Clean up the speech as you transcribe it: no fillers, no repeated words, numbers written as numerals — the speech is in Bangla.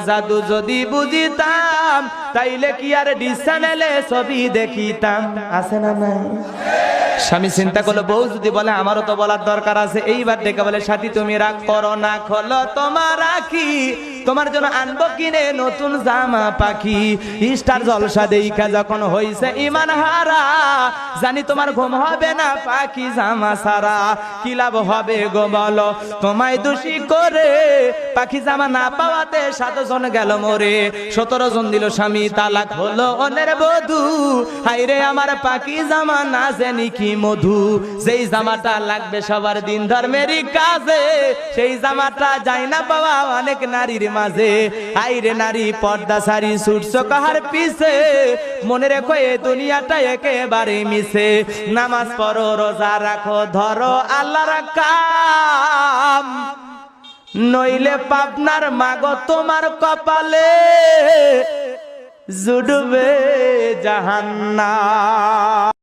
জাদু যদি বুঝিতাম তাইলে কি আর ডিশ চ্যানেলে ছবি দেখিতাম। আছে না নাই? স্বামী চিন্তা করলো, বউ যদি বলে আমারও তো বলার দরকার আছে। এইবার ডেকে বলে, সাথী তুমি রাগ করো না, খোলো তোমার রাখি, তোমার জন্য আনবো কিনে নতুন জামা পাখি। স্টার জলসা দেখা যখন হইছে ইমান হারা, জানি তোমার ঘুম হবে না পাখি জামা সারা। কি লাভ হবে গো বলো তোমায় দোষী করে, পাখি জামা না পাওয়াতে 7 জন গেল মরে। 17 জন দিল স্বামী তালাক, হলো অন্যের বধূ। হাইরে আমার পাখি জামা না জানি কি মধু। যেই জামাটা লাগবে সবার দিন ধর্মেরই কাজে, সেই জামাটা যায় না পাওয়া অনেক নারীর মাঝে। হাইরে নারী পর্দা সারি ছুটছো কাহার পিছে, মনে রেখো এ দুনিয়াটা একেবারে মিছে। নামাজ পড়ো, রোজা রাখো, ধরো আল্লাহর কাম, নইলে পাবনার মাগো তোমার কপালে জুড়বে জাহান্নাম।